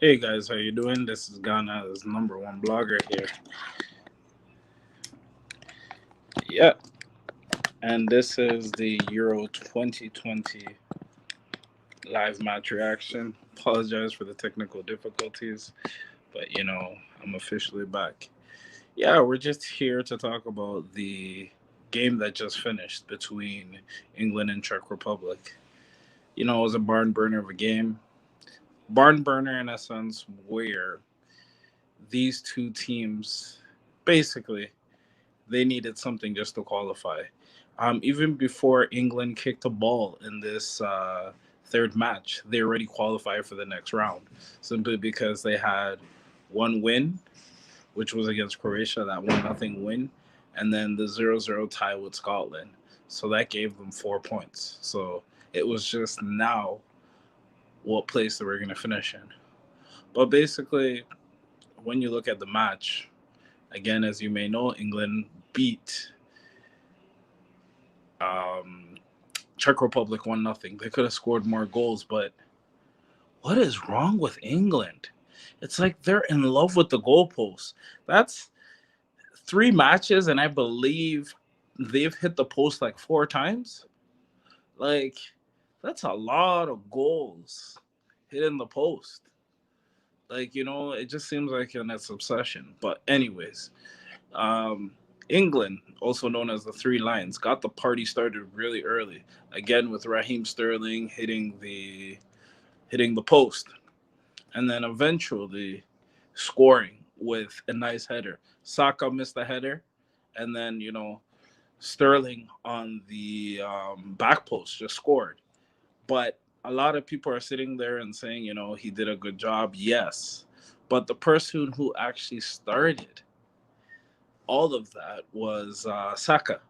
Hey guys, how you doing? This is Ghana's number one blogger here. Yeah, and this is the Euro 2020 live match reaction. Apologize for the technical difficulties, but I'm officially back. Yeah, we're just here to talk about the game that just finished between England and Czech Republic. It was a barn burner of a game. Barn burner in a sense where these two teams basically they needed something just to qualify. Even before England kicked a ball in this third match, they already qualified for the next round simply because they had one win, which was against Croatia, that 1-0 win, and then the 0-0 tie with Scotland. So that gave them 4 points. So it was just now what place they were going to finish in. But basically, when you look at the match, again, as you may know, England beat um, Czech Republic 1-0. They could have scored more goals, but what is wrong with England? It's like they're in love with the goalposts. That's three matches, and I believe they've hit the post like four times. Like, that's a lot of goals hitting the post. Like, it just seems like an obsession. But, anyways, Um, England, also known as the Three Lions, got the party started really early. Again with Raheem Sterling hitting the post, and then eventually scoring with a nice header. Saka missed the header, and then Sterling on the back post just scored. But a lot of people are sitting there and saying he did a good job. Yes, but the person who actually started all of that was Saka.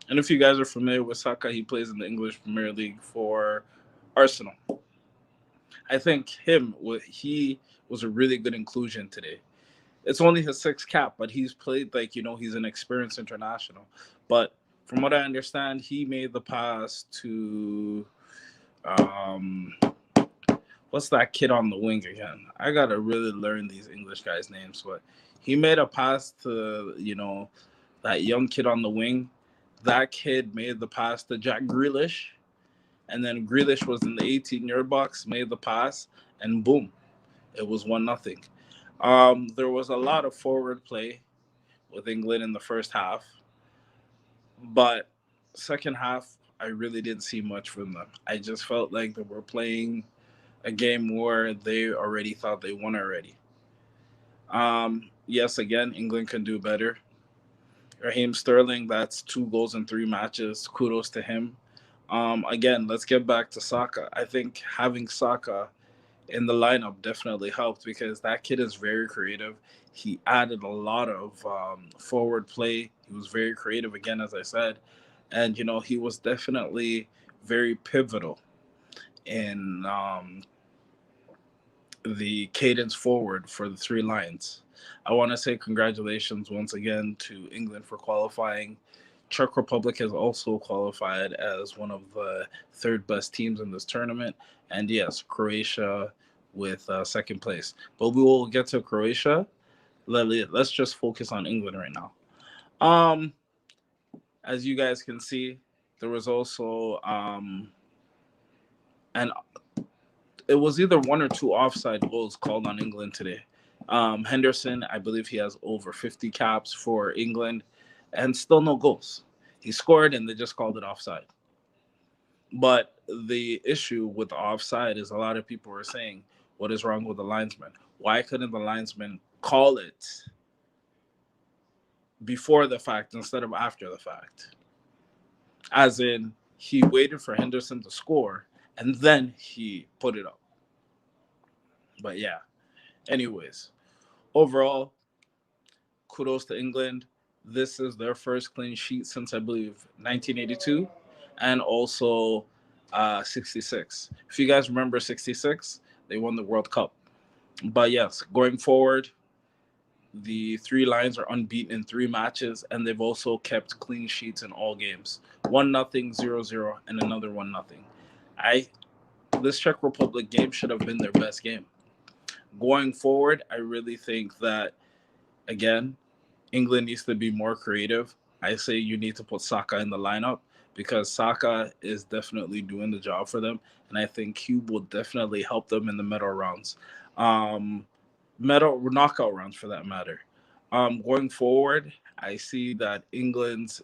And if you guys are familiar with Saka, he plays in the English Premier League for Arsenal. I think he was a really good inclusion today. It's only his sixth cap, but he's played like he's an experienced international. But from what I understand, he made the pass to um, what's that kid on the wing again? I gotta really learn these English guys' names, but he made a pass to that young kid on the wing. That kid made the pass to Jack Grealish, and then Grealish was in the 18-yard box, made the pass, and boom, it was 1-0. There was a lot of forward play with England in the first half, but second half, I really didn't see much from them. I just felt like they were playing a game where they already thought they won already. Yes, again, England can do better. Raheem Sterling, that's 2 goals in 3 matches. Kudos to him. Again, let's get back to Saka. I think having Saka in the lineup definitely helped because that kid is very creative. He added a lot of forward play. He was very creative, again, as I said. And, he was definitely very pivotal in the cadence forward for the Three Lions. I want to say congratulations once again to England for qualifying. Czech Republic has also qualified as one of the third best teams in this tournament. And yes, Croatia with second place. But we will get to Croatia. Let's just focus on England right now. Um, as you guys can see, there was also an it was either one or two offside goals called on England today. Henderson, I believe he has over 50 caps for England, and still no goals. He scored, and they just called it offside. But the issue with the offside is a lot of people are saying, what is wrong with the linesman? Why couldn't the linesman call it before the fact instead of after the fact? As in, he waited for Henderson to score, and then he put it up. But yeah, anyways, overall, kudos to England. This is their first clean sheet since I believe 1982, and also 66. If you guys remember 66, they won the World Cup. But yes, going forward, the Three Lions are unbeaten in 3 matches, and they've also kept clean sheets in all games. 1-0, 0-0, and another 1-0. I This Czech Republic game should have been their best game. Going forward, I really think that, again, England needs to be more creative. I say you need to put Saka in the lineup because Saka is definitely doing the job for them, and I think he will definitely help them in the medal rounds, um, medal knockout rounds for that matter. Going forward, I see that England's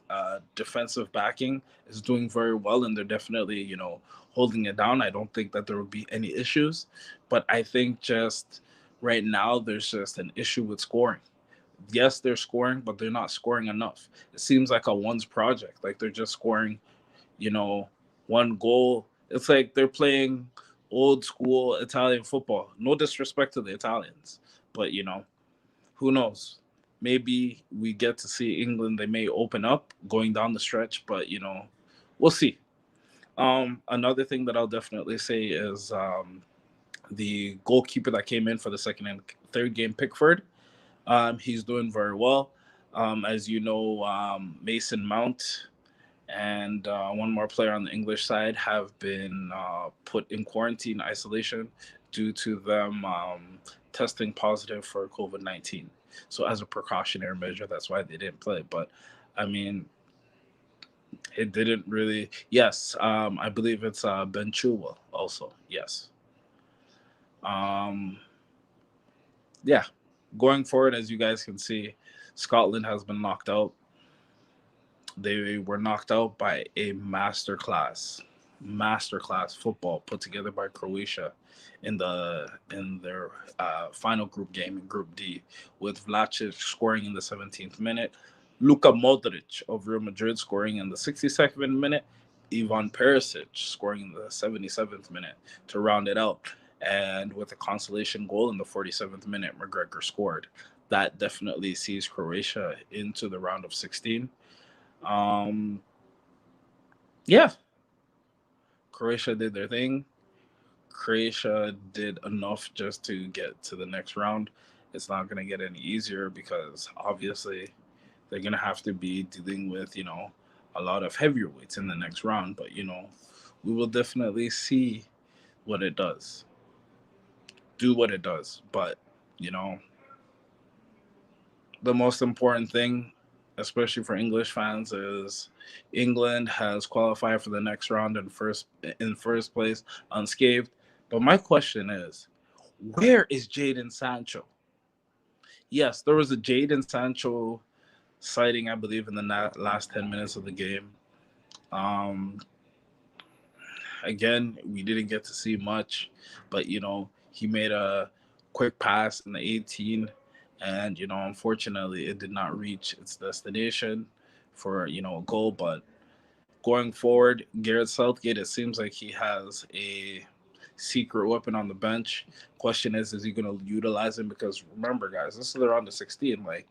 defensive backing is doing very well, and they're definitely holding it down. I don't think that there will be any issues, but I think just right now there's just an issue with scoring. Yes, they're scoring, but they're not scoring enough. It seems like a one's project. Like they're just scoring, you know, one goal. It's like they're playing old school Italian football. No disrespect to the Italians, but who knows? Maybe we get to see England. They may open up going down the stretch, but we'll see. Another thing that I'll definitely say is the goalkeeper that came in for the second and third game, Pickford. He's doing very well. As you know, Mason Mount and one more player on the English side have been put in quarantine isolation due to them testing positive for COVID-19. So, as a precautionary measure, that's why they didn't play. But I mean, it didn't really. Yes, I believe it's Ben Chilwell also. Yes. Um, yeah. Going forward, as you guys can see, Scotland has been knocked out. They were knocked out by a masterclass football put together by Croatia in their final group game in Group D, with Vlasic scoring in the 17th minute, Luka Modric of Real Madrid scoring in the 62nd minute, Ivan Perisic scoring in the 77th minute to round it out. And with a consolation goal in the 47th minute, McGregor scored. That definitely sees Croatia into the round of 16. Um, yeah, Croatia did their thing. Croatia did enough just to get to the next round. It's not going to get any easier because obviously they're going to have to be dealing with, a lot of heavyweights in the next round. But, we will definitely see what it does. Do what it does. But, the most important thing, especially for English fans, is England has qualified for the next round in first place unscathed. But my question is, where is Jadon Sancho? Yes, there was a Jadon Sancho sighting, I believe, in the last 10 minutes of the game. Um, Again, we didn't get to see much, but he made a quick pass in the 18, and unfortunately, it did not reach its destination for a goal. But going forward, Gareth Southgate, it seems like he has a secret weapon on the bench. Question is he going to utilize him? Because remember, guys, this is the round of 16. Like,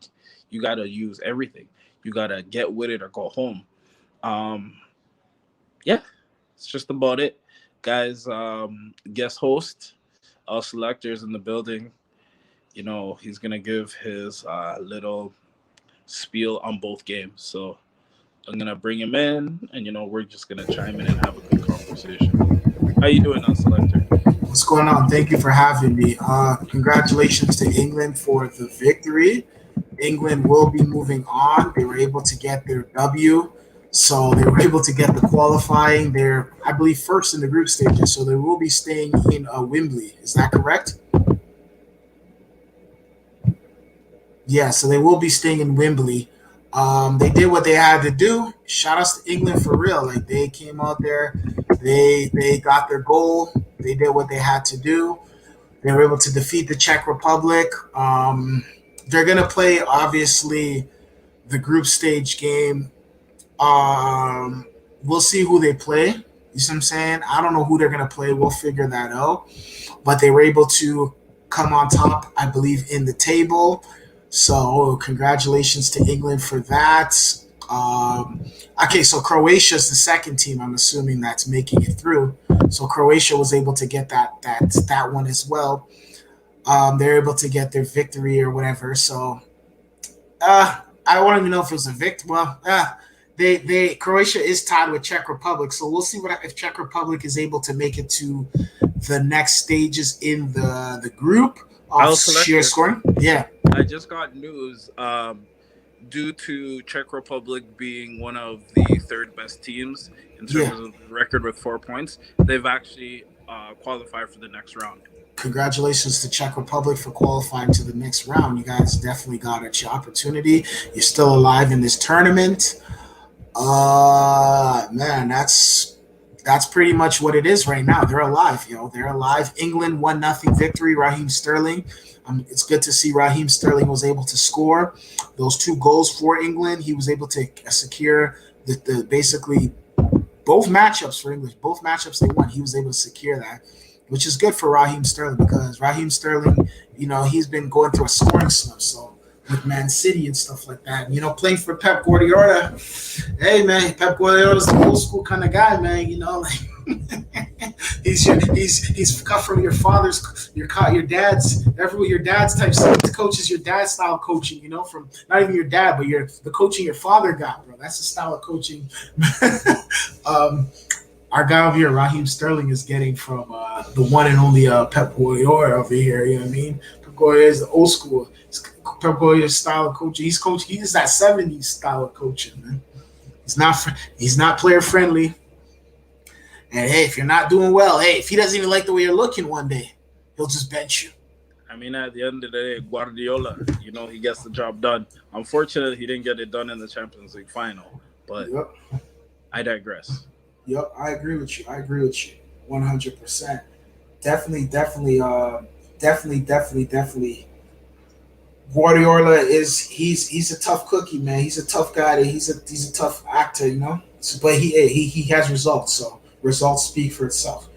you got to use everything. You got to get with it or go home. Yeah, it's just about it, guys. Guest host, our selectors in the building. He's gonna give his little spiel on both games. So I'm gonna bring him in, and we're just gonna chime in and have a good conversation. How you doing, selector? What's going on? Thank you for having me. Congratulations to England for the victory. England will be moving on. They were able to get their W. So they were able to get the qualifying. They're, I believe, first in the group stages. So they will be staying in Wembley. Is that correct? Yeah, so they will be staying in Wembley. They did what they had to do. Shout outs to England for real. Like they came out there, they got their goal. They did what they had to do. They were able to defeat the Czech Republic. They're gonna play obviously the group stage game. We'll see who they play. You see what I'm saying? I don't know who they're gonna play. We'll figure that out. But they were able to come on top, I believe, in the table. So congratulations to England for that. Okay, so Croatia is the second team. I'm assuming that's making it through. So Croatia was able to get that one as well. They're able to get their victory or whatever. So I don't even know if it was a victory. Well, they Croatia is tied with Czech Republic. So we'll see what if Czech Republic is able to make it to the next stages in the group. off I'll sheer selector. scoring. Yeah, I just got news. Due to Czech Republic being one of the third best teams in yeah. terms of the record with 4 points, they've actually qualified for the next round. Congratulations to Czech Republic for qualifying to the next round. You guys definitely got a opportunity. You're still alive in this tournament. Man, that's pretty much what it is right now. They're alive, They're alive. England 1-0 victory. Raheem Sterling. It's good to see Raheem Sterling was able to score those 2 goals for England. He was able to secure the basically both matchups for English. Both matchups they won. He was able to secure that, which is good for Raheem Sterling because Raheem Sterling, he's been going through a scoring slump. So with Man City and stuff like that, playing for Pep Guardiola. Hey man, Pep Guardiola's the old school kind of guy, man. He's cut from your father's, your dad's, your dad's type stuff. The coach is your dad's style coaching, from not even your dad, but the coaching your father got, bro. That's the style of coaching. Our guy over here, Raheem Sterling, is getting from the one and only Pep Guardiola over here. You know what I mean? Pep Guardiola is the old school. Pep Guardiola's style of coaching. He is that '70s style of coaching, man. He's not player friendly. And hey, if you're not doing well, if he doesn't even like the way you're looking one day, he'll just bench you. I mean, at the end of the day, Guardiola, he gets the job done. Unfortunately, he didn't get it done in the Champions League final, but Yep. I digress. Yep, I agree with you. 100%. Definitely. Guardiola he's a tough cookie, man. He's a tough guy. He's a tough actor, But he has results, so results speak for itself.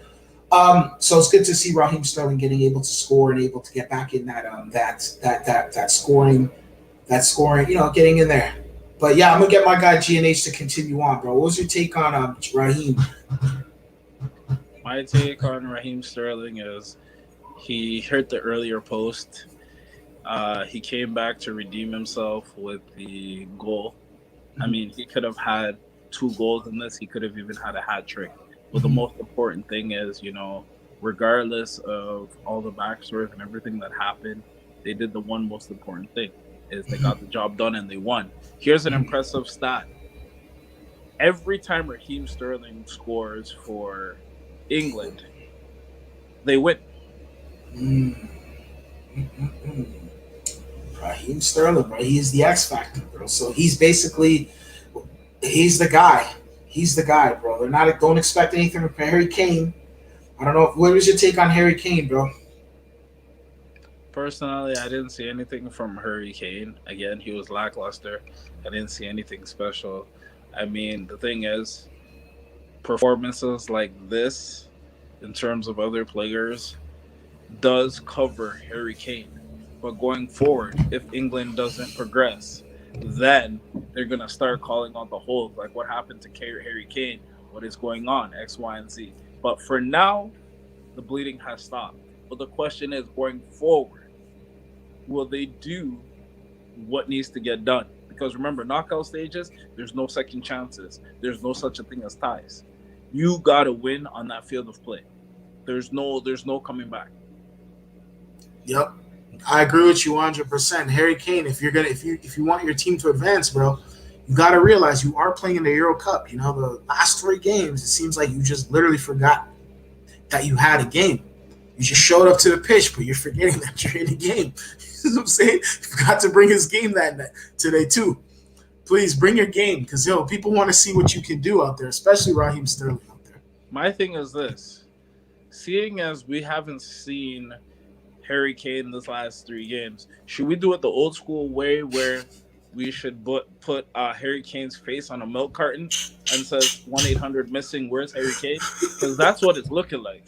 So it's good to see Raheem Sterling able to score and able to get back in that scoring, getting in there. But yeah, I'm gonna get my guy GNH to continue on, bro. What was your take on Raheem? My take on Raheem Sterling is he hurt the earlier post. He came back to redeem himself with the goal. I mean, he could have had 2 goals in this. He could have even had a hat trick. But the most important thing is, regardless of all the backstories and everything that happened, they did the one most important thing, is they got the job done and they won. Here's an impressive stat. Every time Raheem Sterling scores for England, they win. Raheem Sterling, bro. He's the X factor, bro. So he's the guy. He's the guy, bro. Don't expect anything from Harry Kane. I don't know. What was your take on Harry Kane, bro? Personally, I didn't see anything from Harry Kane. Again, he was lackluster. I didn't see anything special. I mean, the thing is, performances like this, in terms of other players, does cover Harry Kane. But going forward, if England doesn't progress, then they're going to start calling on the holes. Like, what happened to Harry Kane? What is going on? X, Y, and Z. But for now, the bleeding has stopped. But the question is, going forward, will they do what needs to get done? Because remember, knockout stages, there's no second chances. There's no such a thing as ties. You got to win on that field of play. There's no coming back. Yep. I agree with you 100%. Harry Kane, if you want your team to advance, bro, you got to realize you are playing in the Euro Cup. The last 3 games, it seems like you just literally forgot that you had a game. You just showed up to the pitch, but you're forgetting that you're in a game. You know what I'm saying? You got to bring his game that night, today too. Please bring your game because people want to see what you can do out there, especially Raheem Sterling out there. My thing is this: seeing as we haven't seen Harry Kane this last 3 games, should we do it the old school way where we should put Harry Kane's face on a milk carton and says 1-800-missing, where's Harry Kane? Because that's what it's looking like.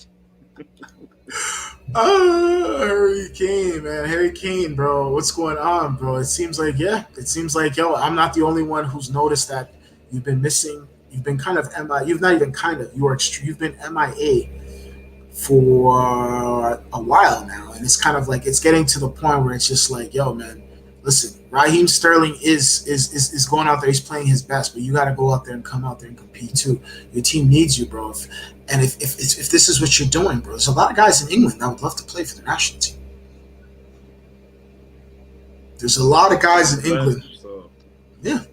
Harry Kane, man. Harry Kane, bro. What's going on, bro? It seems like, I'm not the only one who's noticed that you've been missing. You've been kind of MIA. You've not even kind of. You've been MIA for a while now. And it's kind of like, it's getting to the point where it's just like, man, listen, Raheem Sterling is going out there. He's playing his best, but you got to go out there and come out there and compete too. Your team needs you, bro. If this is what you're doing, bro, there's a lot of guys in England that would love to play for the national team. There's a lot of guys on the in England. bench. So Yeah,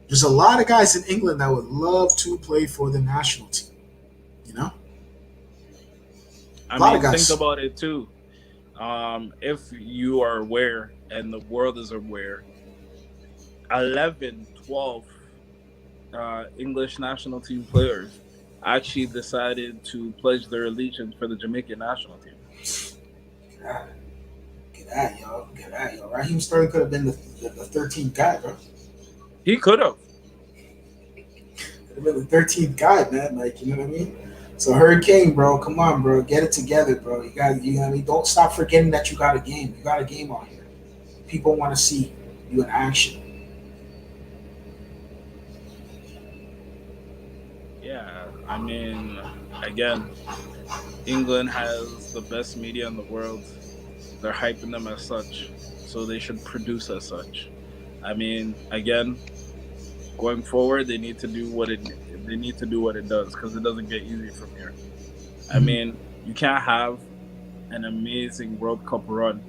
there's a lot of guys in England that would love to play for the national team. You know, I a lot of mean, think guys. about it too. If you are aware and the world is aware, 11, 12 English national team players actually decided to pledge their allegiance for the Jamaican national team. God, get at y'all. Get at y'all. Raheem Sterling could have been the 13th guy, bro. He could have. Could have been the 13th guy, man. Like, you know what I mean? So Hurricane, bro, come on, bro, get it together, bro. You know what I mean? Don't stop forgetting that you got a game. You got a game on here. People want to see you in action. Yeah, I mean, again, England has the best media in the world. They're hyping them as such, so they should produce as such. I mean, again, going forward, they need to do what it does because it doesn't get easy from here. I Mhm. mean, you can't have an amazing World Cup run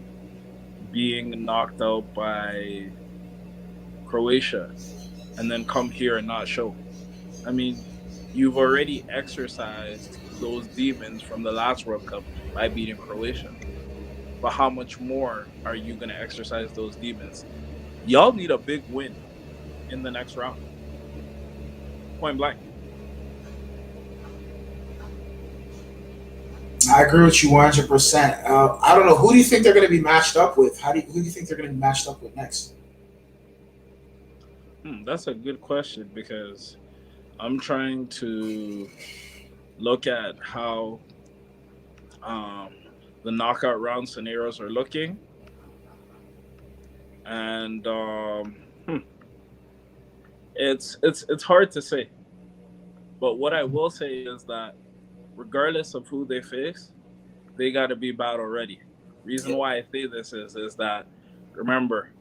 being knocked out by Croatia and then come here and not show. I mean, you've already exercised those demons from the last World Cup by beating Croatia. But how much more are you going to exercise those demons? Y'all need a big win in the next round. Point blank. I agree with you 100%. I don't know. Who do you think they're going to be matched up with? Who do you think they're going to be matched up with next? That's a good question because I'm trying to look at how um, the knockout round scenarios are looking, and it's hard to say. But what I will say is that regardless of who they face, they got to be battle ready. Reason Yep. why I say this is that remember,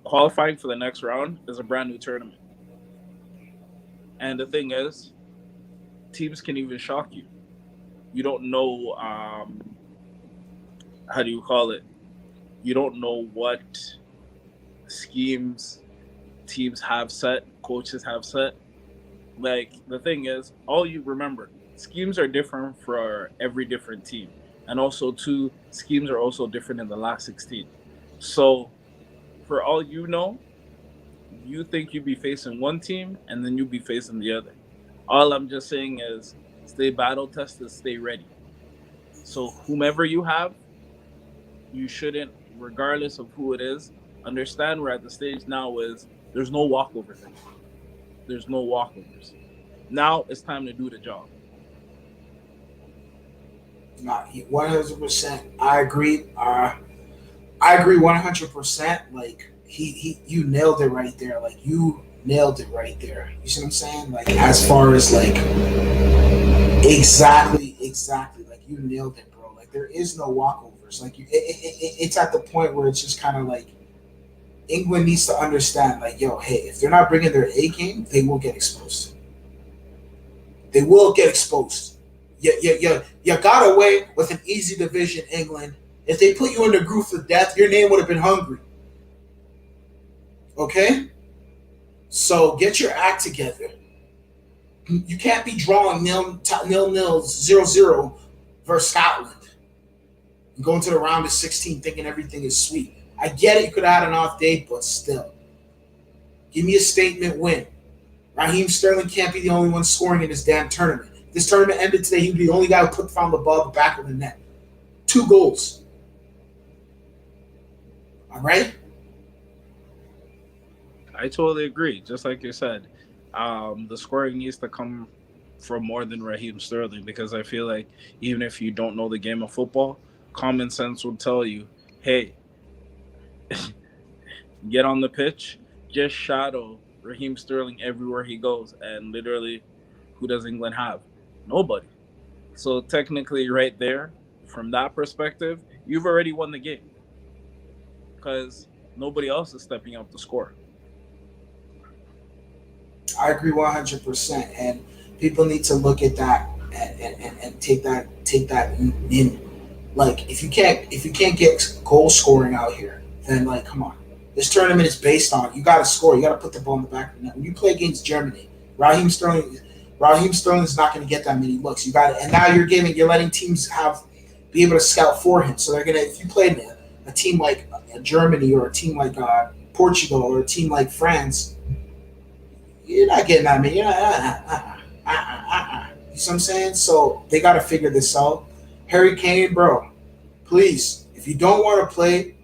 qualifying for the next round is a brand new tournament, and the thing is, teams can even shock you. You don't know how do you call it? You don't know what schemes teams have set, coaches have set. Like the thing is, all you remember, schemes are different for every different team, and also two schemes are also different in the last 16. So for all you know, you think you'd be facing one team, and then you'd be facing the other. All I'm just saying is, stay battle tested, stay ready. So whomever you have, you shouldn't, regardless of who it is, understand we're at the stage now is there's no walkovers anymore. There's no walkovers. Now it's time to do the job. Not 100%. I agree. I agree 100%. Like you nailed it right there. Like you nailed it right there. You see what I'm saying? Like as far as like exactly. Like you nailed it, bro. Like there is no walkovers. Like it's at the point where it's just kind of like England needs to understand. Like yo, hey, if they're not bringing their A game, they will get exposed. They will get exposed. You got away with an easy division, England. If they put you in the group of death, your name would have been hungry. Okay? So get your act together. You can't be drawing nil 0-0 versus Scotland. And going to the round of 16 thinking everything is sweet. I get it, you could have had an off day, but still. Give me a statement win. Raheem Sterling can't be the only one scoring in this damn tournament. If this tournament ended today, he'd be the only guy who found the ball at the back of the net. 2 goals. All right? I totally agree. Just like you said, the scoring needs to come from more than Raheem Sterling because I feel like even if you don't know the game of football, common sense will tell you, hey, get on the pitch, just shadow Raheem Sterling everywhere he goes. And literally, who does England have? Nobody. So technically, right there, from that perspective, you've already won the game because nobody else is stepping up to score. I agree 100%. And people need to look at that and take that in. Like if you can't get goal scoring out here, then like, come on. This tournament is based on you got to score. You got to put the ball in the back of the net. When you play against Germany, Raheem Sterling is not going to get that many looks. You got it, and now you're letting teams be able to scout for him. So they're gonna, if you played a team like Germany or a team like Portugal or a team like France, you're not getting that many. You see what I'm saying? So they got to figure this out. Harry Kane, bro, please, if you don't want to play,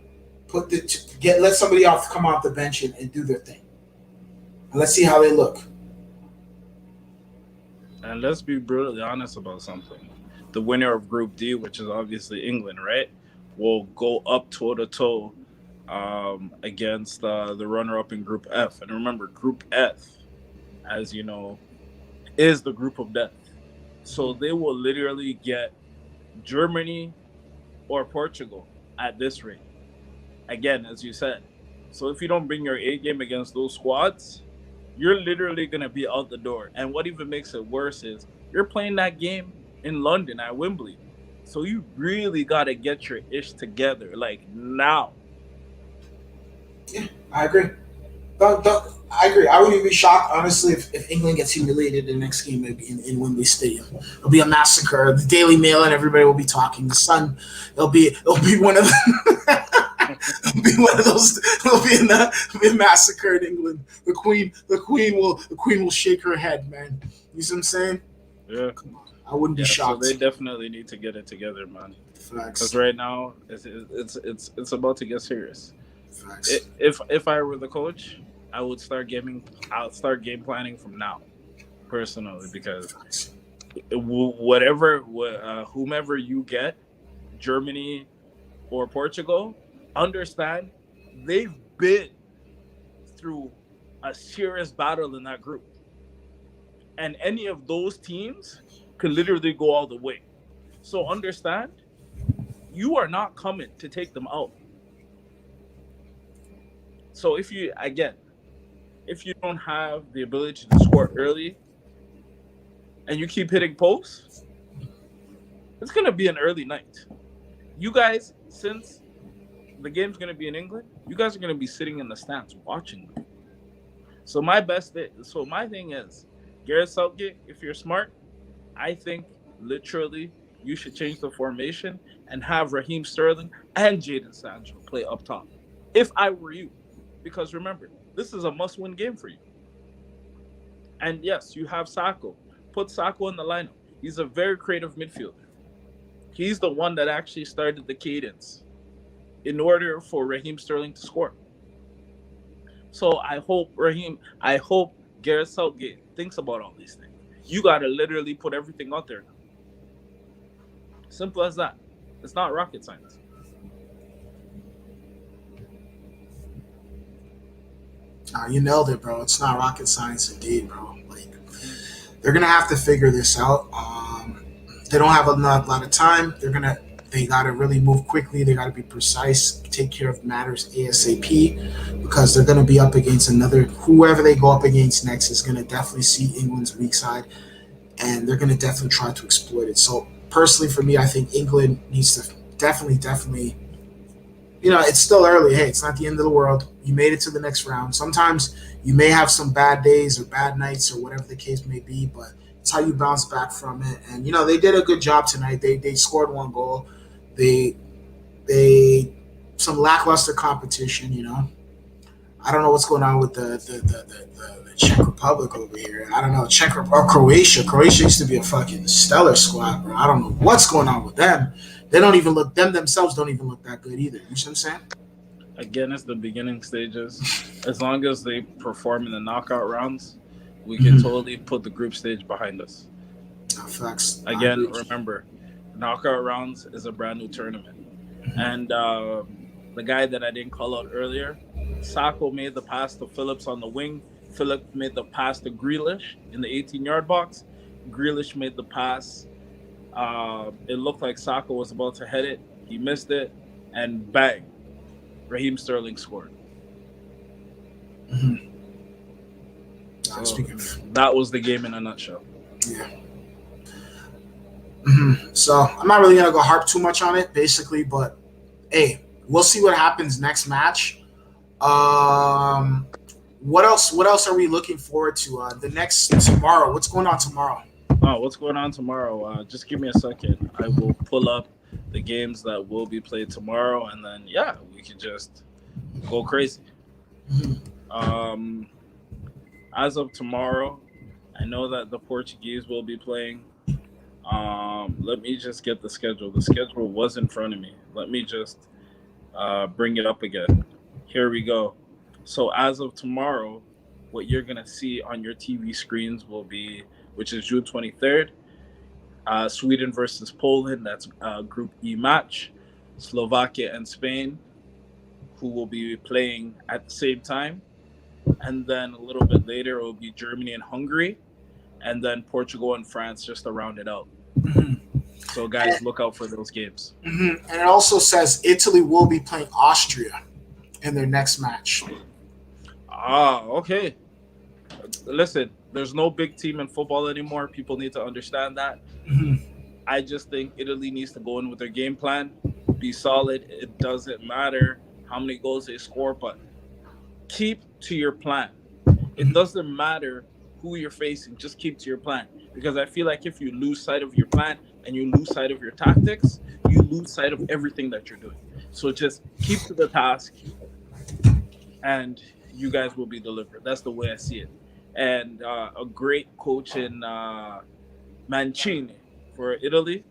let somebody else come off the bench and do their thing. And let's see how they look. And let's be brutally honest about something. The winner of Group D, which is obviously England, right, will go up toe-to-toe against the runner-up in Group F. And remember, Group F, as you know, is the group of death. So they will literally get Germany or Portugal at this rate. Again, as you said. So if you don't bring your A game against those squads, you're literally going to be out the door. And what even makes it worse is you're playing that game in London at Wembley. So you really got to get your ish together, like now. Yeah, I agree. I agree. I wouldn't be shocked, honestly, if England gets humiliated in the next game in Wembley Stadium. It'll be a massacre. The Daily Mail and everybody will be talking. The Sun, it'll be one of the it'll be one of those. It'll be a massacre in England. The Queen will shake her head, man. You see what I'm saying? Yeah. Come on. I wouldn't be shocked. So they definitely need to get it together, man. Facts. Because right now it's about to get serious. Facts. If I were the coach, I would start game planning from now, personally, because whomever you get, Germany or Portugal, understand they've been through a serious battle in that group, and any of those teams could literally go all the way. So understand, you are not coming to take them out. So if you don't have the ability to score early and you keep hitting posts, it's going to be an early night. You guys, since the game's going to be in England, you guys are going to be sitting in the stands watching them. So my thing is, Gareth Southgate, if you're smart, I think literally you should change the formation and have Raheem Sterling and Jadon Sancho play up top. If I were you. Because remember, this is a must-win game for you. And yes, you have Sakho. Put Sakho in the lineup. He's a very creative midfielder. He's the one that actually started the cadence in order for Raheem Sterling to score. So I hope Gareth Southgate thinks about all these things. You got to literally put everything out there now. Simple as that. It's not rocket science. You nailed it, bro. It's not rocket science indeed, bro. Like, they're going to have to figure this out. They don't have a lot of time. They got to really move quickly. They got to be precise, take care of matters ASAP, because they're going to be up against whoever they go up against next is going to definitely see England's weak side, and they're going to definitely try to exploit it. So personally for me, I think England needs to definitely, it's still early. Hey, it's not the end of the world. You made it to the next round. Sometimes you may have some bad days or bad nights or whatever the case may be, but it's how you bounce back from it. And, they did a good job tonight. They scored one goal. They some lackluster competition, I don't know what's going on with the Czech Republic over here. I don't know, Czech or Croatia. Croatia used to be a fucking stellar squad, bro. I don't know what's going on with them. Them themselves don't even look that good either. You see what I'm saying? Again, it's the beginning stages. As long as they perform in the knockout rounds, we can totally put the group stage behind us. Facts. Again, remember, knockout rounds is a brand new tournament. And the guy that I didn't call out earlier, Sakho made the pass to Phillips on the wing. Phillips made the pass to Grealish in the 18-yard box. Grealish made the pass. It looked like Sakho was about to head it. He missed it. And bang, Raheem Sterling scored. So that was the game in a nutshell. Yeah. So I'm not really going to go harp too much on it, basically. But, hey, we'll see what happens next match. Um, what else? What else are we looking forward to? The next tomorrow. What's going on tomorrow? What's going on tomorrow? Just give me a second. I will pull up the games that will be played tomorrow, and then yeah, we can just go crazy. Mhm. Um, as of tomorrow, I know that the Portuguese will be playing. Let me just get the schedule. The schedule was in front of me. Let me just bring it up again. Here we go. So as of tomorrow, what you're gonna see on your TV screens will be, which is June 23rd, Sweden versus Poland. That's Group E match. Slovakia and Spain, who will be playing at the same time. And then a little bit later, it will be Germany and Hungary. And then Portugal and France just to round it out. Mhm. So, guys, look out for those games. And it also says Italy will be playing Austria in their next match. Okay. Listen, there's no big team in football anymore. People need to understand that. Mhm. I just think Italy needs to go in with their game plan, be solid. It doesn't matter how many goals they score, but keep to your plan. It Mhm. doesn't matter who you're facing, just keep to your plan. Because I feel like if you lose sight of your plan and you lose sight of your tactics, you lose sight of everything that you're doing. So just keep to the task and you guys will be delivered. That's the way I see it. And a great coach in Mancini for Italy.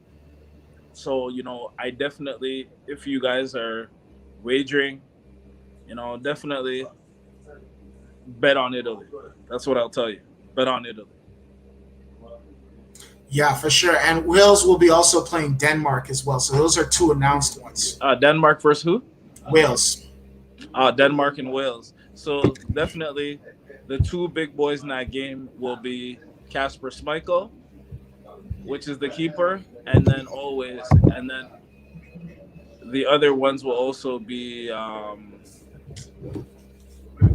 So, I definitely, if you guys are wagering, definitely bet on Italy. That's what I'll tell you. Bet on Italy. Yeah, for sure. And Wales will be also playing Denmark as well. So those are two announced ones. Denmark versus who? Wales. Denmark and Wales. So definitely the two big boys in that game will be Casper Schmeichel, which is the keeper, and then the other ones will also be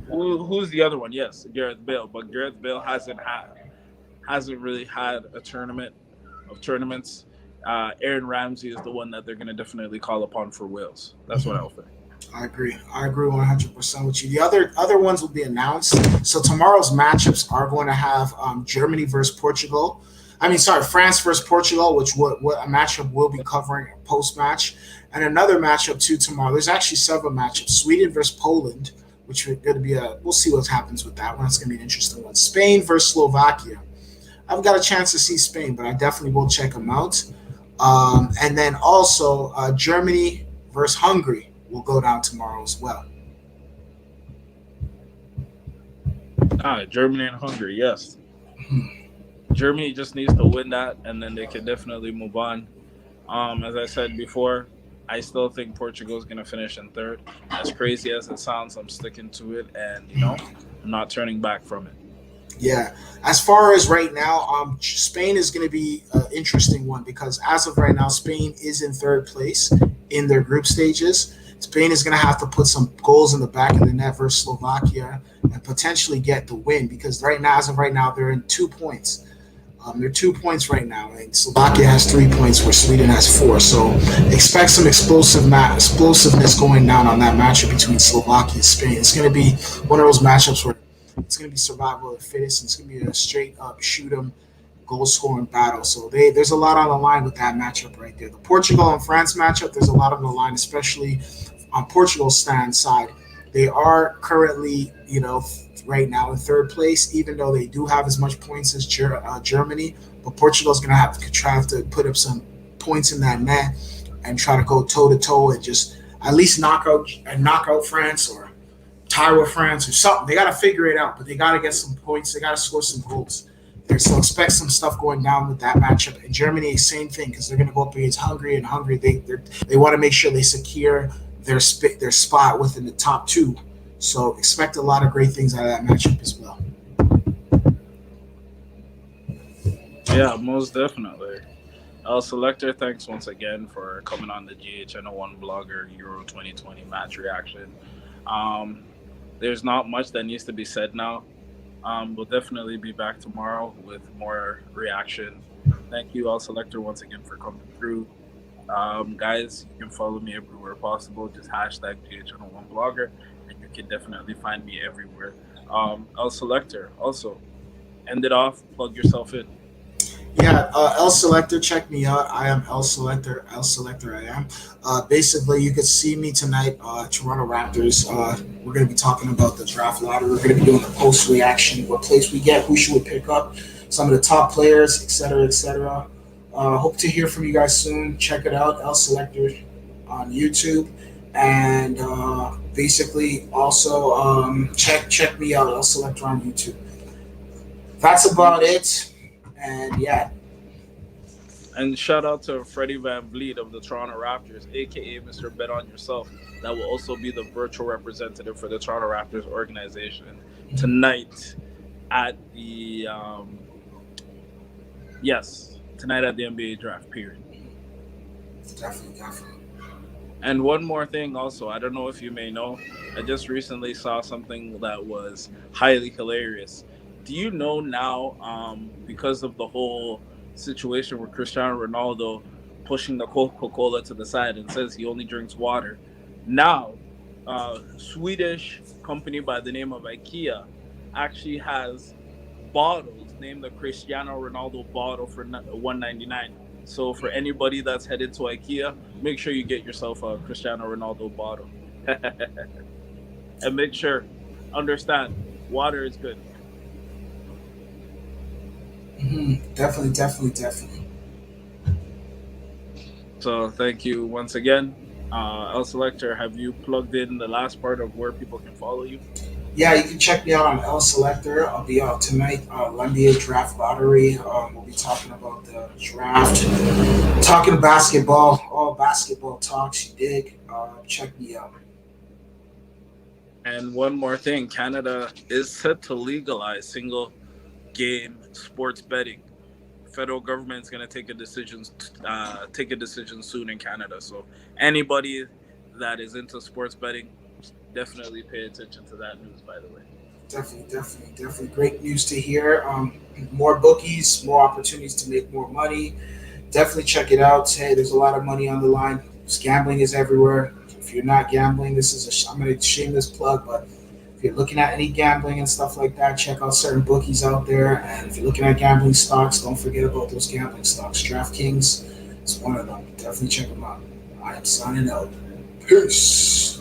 who's the other one? Yes, Gareth Bale, but Gareth Bale hasn't really had a tournament of tournaments. Aaron Ramsey is the one that they're going to definitely call upon for Wales. That's what Mhm. I'll say. I agree. I agree 100% with you. The other ones will be announced. So tomorrow's matchups are going to have Germany versus Portugal. I mean, sorry, France versus Portugal, which what a matchup we'll be covering post match, and another matchup too tomorrow. There's actually several matchups: Sweden versus Poland, which is going to be a. We'll see what happens with that one. It's going to be an interesting one. Spain versus Slovakia. I've got a chance to see Spain, but I definitely will check them out. And then also Germany versus Hungary will go down tomorrow as well. Germany and Hungary, yes. Germany just needs to win that, and then they can definitely move on. As I said before, I still think Portugal is going to finish in third. As crazy as it sounds, I'm sticking to it, and I'm not turning back from it. Yeah. As far as right now, Spain is going to be an interesting one because as of right now, Spain is in third place in their group stages. Spain is going to have to put some goals in the back of the net versus Slovakia and potentially get the win because right now, as of right now, they're in 2 points. They're 2 points right now, and Slovakia has 3 points, where Sweden has four. So expect some explosiveness going down on that matchup between Slovakia and Spain. It's going to be one of those matchups where it's going to be survival of the fittest. And it's going to be a straight up shoot 'em goal scoring battle. So there's a lot on the line with that matchup right there. The Portugal and France matchup, there's a lot on the line, especially on Portugal's stand side. They are currently, right now in third place, even though they do have as much points as Germany. But Portugal's going to have to put up some points in that net and try to go toe to toe and just at least knock out France or tie with France or something. They got to figure it out, but they got to get some points. They got to score some goals. So expect some stuff going down with that matchup. And Germany, same thing, because they're going to go up against Hungary, and Hungary they want to make sure they secure their spot within the top two. So expect a lot of great things out of that matchup as well. Yeah, most definitely. Selector, thanks once again for coming on the GHN01 Blogger Euro 2020 match reaction. Um, there's not much that needs to be said now. We'll definitely be back tomorrow with more reaction. Thank you, all Selector, once again for coming through. Guys, you can follow me everywhere possible. Just hashtag GH101blogger, and you can definitely find me everywhere. L Selector, also, end it off, plug yourself in. Yeah, L Selector, check me out. I am L Selector. L Selector, I am. Basically, you can see me tonight. Toronto Raptors. We're going to be talking about the draft lottery. We're going to be doing the post reaction, what place we get, who should we pick up, some of the top players, etc., etc. Hope to hear from you guys soon. Check it out, L Selector on YouTube, and basically also check me out, L Selector on YouTube. That's about it. And yeah, And shout out to Freddie Van Vliet of the Toronto Raptors, aka Mr. Bet on Yourself. That will also be the virtual representative for the Toronto Raptors organization tonight at the yes, tonight at the NBA draft period. definitely, definitely. And one more thing also, I don't know if you may know, I just recently saw something that was highly hilarious. Do you know now, because of the whole situation with Cristiano Ronaldo pushing the Coca-Cola to the side and says he only drinks water, now Swedish company by the name of IKEA actually has bottles named the Cristiano Ronaldo bottle for 199. So for anybody that's headed to IKEA, make sure you get yourself a Cristiano Ronaldo bottle. And make sure, understand, water is good. Definitely, definitely, definitely. So thank you once again. L Selector, have you plugged in the last part of where people can follow you? Yeah, you can check me out on L Selector. I'll be out tonight. NBA Draft Lottery. We'll be talking about the draft, talking basketball, all basketball talks. You dig? Check me out. And one more thing, Canada is set to legalize single game sports betting. Federal government's going to take a decision soon in Canada. So anybody that is into sports betting, definitely pay attention to that news. By the way, Definitely, definitely, definitely. Great news to hear. More bookies, more opportunities to make more money. Definitely check it out. Hey, there's a lot of money on the line. Gambling is everywhere. If you're not gambling, this is I'm going to shameless plug, but if you're looking at any gambling and stuff like that, check out certain bookies out there. And if you're looking at gambling stocks, don't forget about those gambling stocks. DraftKings is one of them. Definitely check them out. I am signing out. Peace.